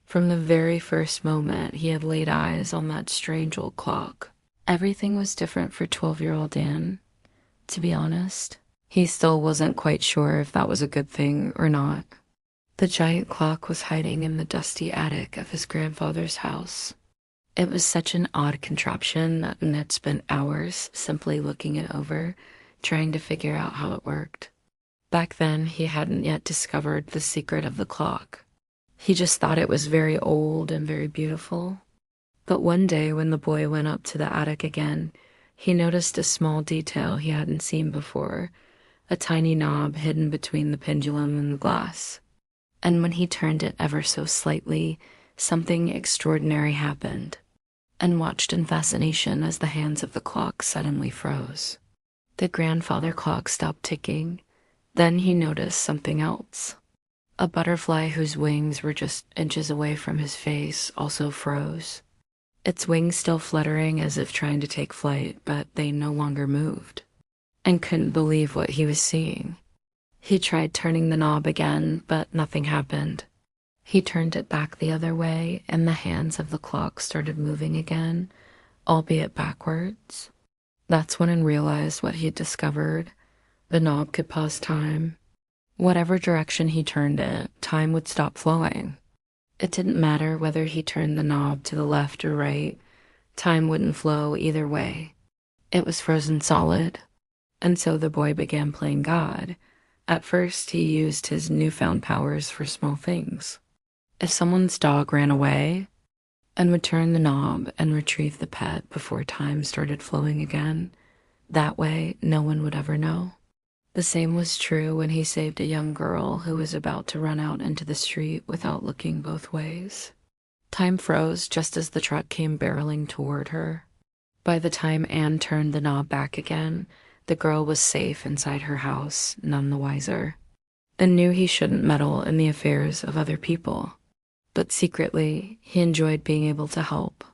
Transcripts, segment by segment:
From the very first moment he had laid eyes on that strange old clock, everything was different for 12-year-old Dan. To be honest, he still wasn't quite sure if that was a good thing or not. The giant clock was hiding in the dusty attic of his grandfather's house. It was such an odd contraption that Ned spent hours simply looking it over, trying to figure out how it worked. Back then, he hadn't yet discovered the secret of the clock. He just thought it was very old and very beautiful. But one day when the boy went up to the attic again, he noticed a small detail he hadn't seen before, a tiny knob hidden between the pendulum and the glass. And when he turned it ever so slightly, something extraordinary happened, and watched in fascination as the hands of the clock suddenly froze. The grandfather clock stopped ticking. Then he noticed something else. A butterfly whose wings were just inches away from his face also froze. Its wings still fluttering as if trying to take flight, but they no longer moved, and couldn't believe what he was seeing. He tried turning the knob again, but nothing happened. He turned it back the other way, and the hands of the clock started moving again, albeit backwards. That's when he realized what he'd discovered. The knob could pause time. Whatever direction he turned it, time would stop flowing. It didn't matter whether he turned the knob to the left or right. Time wouldn't flow either way. It was frozen solid. And so the boy began playing God. At first, he used his newfound powers for small things. If someone's dog ran away, and would turn the knob and retrieve the pet before time started flowing again, that way no one would ever know. The same was true when he saved a young girl who was about to run out into the street without looking both ways. Time froze just as the truck came barreling toward her. By the time Anne turned the knob back again, the girl was safe inside her house, none the wiser, and knew he shouldn't meddle in the affairs of other people. But secretly, he enjoyed being able to help.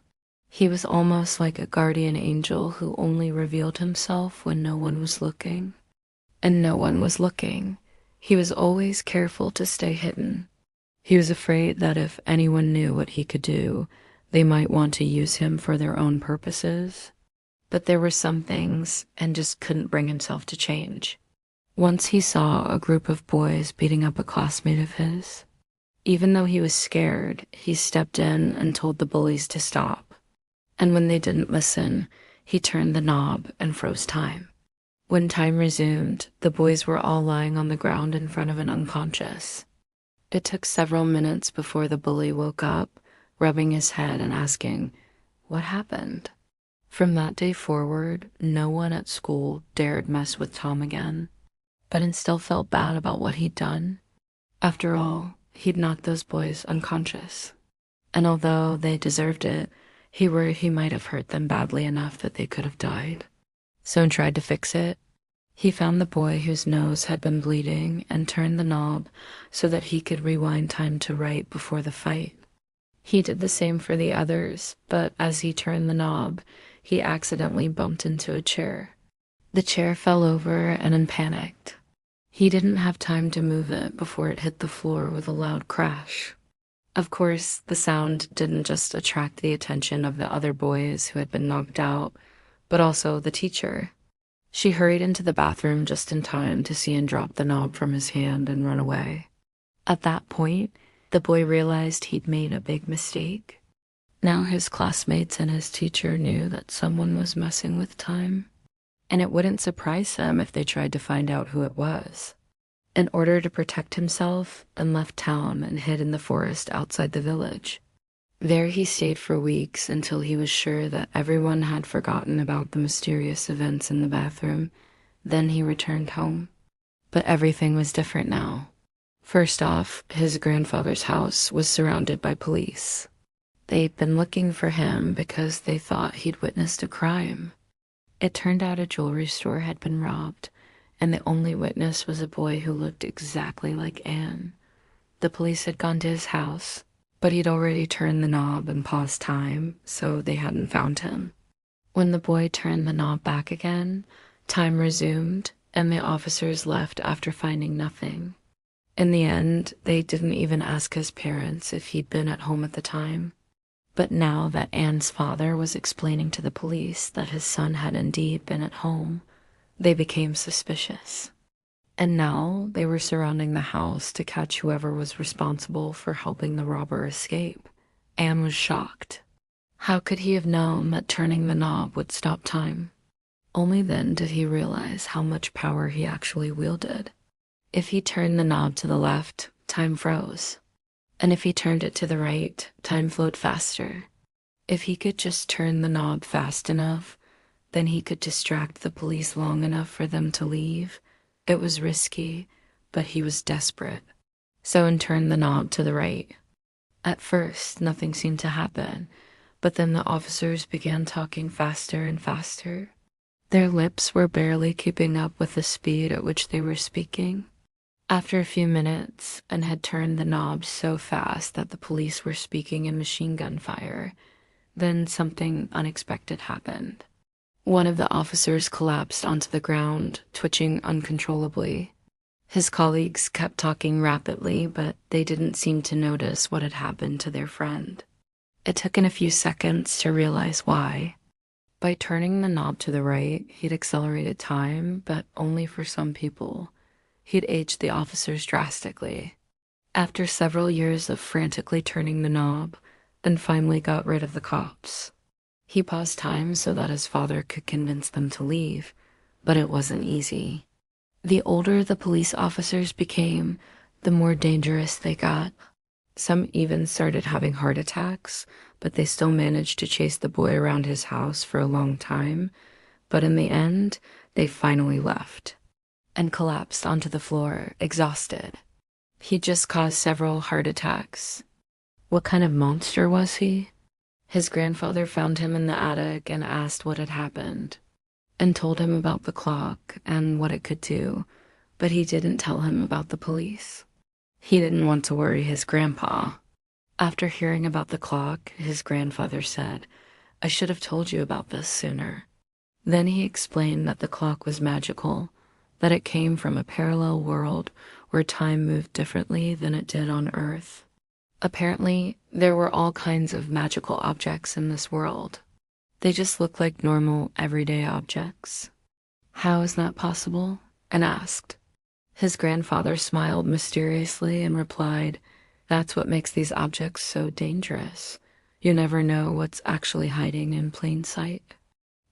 He was almost like a guardian angel who only revealed himself when no one was looking. And no one was looking. He was always careful to stay hidden. He was afraid that if anyone knew what he could do, they might want to use him for their own purposes. But there were some things, and just couldn't bring himself to change. Once he saw a group of boys beating up a classmate of his. Even though he was scared, he stepped in and told the bullies to stop. And when they didn't listen, he turned the knob and froze time. When time resumed, the boys were all lying on the ground in front of an unconscious. It took several minutes before the bully woke up, rubbing his head and asking, "What happened?" From that day forward, no one at school dared mess with Tom again, but he still felt bad about what he'd done. After all, he'd knocked those boys unconscious, and although they deserved it, he worried he might have hurt them badly enough that they could have died. So he tried to fix it. He found the boy whose nose had been bleeding and turned the knob so that he could rewind time to right before the fight. He did the same for the others, but as he turned the knob, he accidentally bumped into a chair. The chair fell over and in panicked. He didn't have time to move it before it hit the floor with a loud crash. Of course, the sound didn't just attract the attention of the other boys who had been knocked out, but also the teacher. She hurried into the bathroom just in time to see him drop the knob from his hand and run away. At that point, the boy realized he'd made a big mistake. Now his classmates and his teacher knew that someone was messing with time, and it wouldn't surprise him if they tried to find out who it was. In order to protect himself, Ben left town and hid in the forest outside the village. There he stayed for weeks until he was sure that everyone had forgotten about the mysterious events in the bathroom. Then he returned home. But everything was different now. First off, his grandfather's house was surrounded by police. They'd been looking for him because they thought he'd witnessed a crime. It turned out a jewelry store had been robbed, and the only witness was a boy who looked exactly like Anne. The police had gone to his house, but he'd already turned the knob and paused time, so they hadn't found him. When the boy turned the knob back again, time resumed, and the officers left after finding nothing. In the end, they didn't even ask his parents if he'd been at home at the time. But now that Anne's father was explaining to the police that his son had indeed been at home, they became suspicious. And now they were surrounding the house to catch whoever was responsible for helping the robber escape. Anne was shocked. How could he have known that turning the knob would stop time? Only then did he realize how much power he actually wielded. If he turned the knob to the left, time froze. And if he turned it to the right, time flowed faster. If he could just turn the knob fast enough, then he could distract the police long enough for them to leave. It was risky, but he was desperate. So he turned the knob to the right. At first, nothing seemed to happen, but then the officers began talking faster and faster. Their lips were barely keeping up with the speed at which they were speaking. After a few minutes, and had turned the knob so fast that the police were speaking in machine gun fire, then something unexpected happened. One of the officers collapsed onto the ground, twitching uncontrollably. His colleagues kept talking rapidly, but they didn't seem to notice what had happened to their friend. It took him a few seconds to realize why. By turning the knob to the right, he'd accelerated time, but only for some people. He'd aged the officers drastically. After several years of frantically turning the knob, and finally got rid of the cops. He paused time so that his father could convince them to leave, but it wasn't easy. The older the police officers became, the more dangerous they got. Some even started having heart attacks, but they still managed to chase the boy around his house for a long time. But in the end, they finally left and collapsed onto the floor, exhausted. He just caused several heart attacks. What kind of monster was he? His grandfather found him in the attic and asked what had happened, and told him about the clock and what it could do, but he didn't tell him about the police. He didn't want to worry his grandpa. After hearing about the clock, his grandfather said, "I should have told you about this sooner." Then he explained that the clock was magical, that it came from a parallel world where time moved differently than it did on Earth. Apparently, there were all kinds of magical objects in this world. They just looked like normal, everyday objects. "How is that possible?" Anne asked. His grandfather smiled mysteriously and replied, "That's what makes these objects so dangerous. You never know what's actually hiding in plain sight."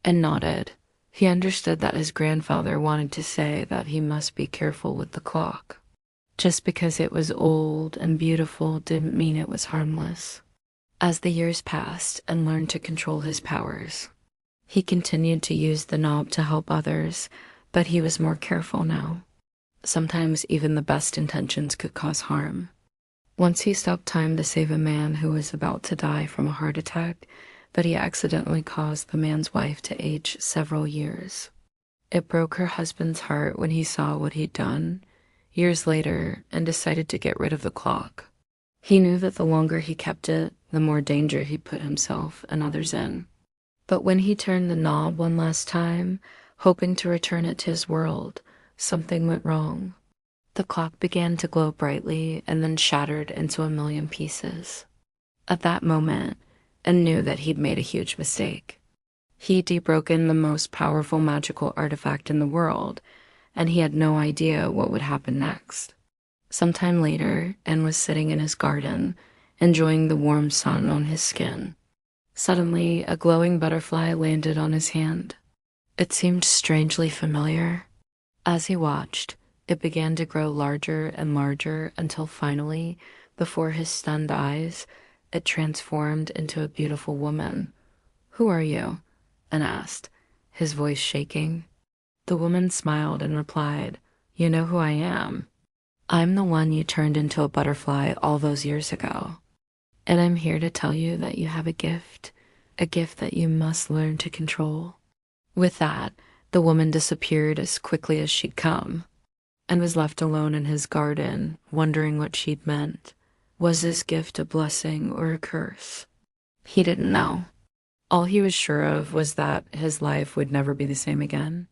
And nodded. He understood that his grandfather wanted to say that he must be careful with the clock. Just because it was old and beautiful didn't mean it was harmless. As the years passed and learned to control his powers, he continued to use the knob to help others, but he was more careful now. Sometimes even the best intentions could cause harm. Once he stopped time to save a man who was about to die from a heart attack, but he accidentally caused the man's wife to age several years. It broke her husband's heart when he saw what he'd done years later and decided to get rid of the clock. He knew that the longer he kept it, the more danger he put himself and others in. But when he turned the knob one last time, hoping to return it to his world, something went wrong. The clock began to glow brightly and then shattered into a million pieces. At that moment, Anne knew that he'd made a huge mistake. He'd debroken the most powerful magical artifact in the world, and he had no idea what would happen next. Sometime later, Anne was sitting in his garden, enjoying the warm sun on his skin. Suddenly, a glowing butterfly landed on his hand. It seemed strangely familiar. As he watched, it began to grow larger and larger until finally, before his stunned eyes, it transformed into a beautiful woman. "Who are you?" Anne asked, his voice shaking. The woman smiled and replied, "You know who I am. I'm the one you turned into a butterfly all those years ago. And I'm here to tell you that you have a gift that you must learn to control." With that, the woman disappeared as quickly as she'd come, and was left alone in his garden, wondering what she'd meant. Was this gift a blessing or a curse? He didn't know. All he was sure of was that his life would never be the same again.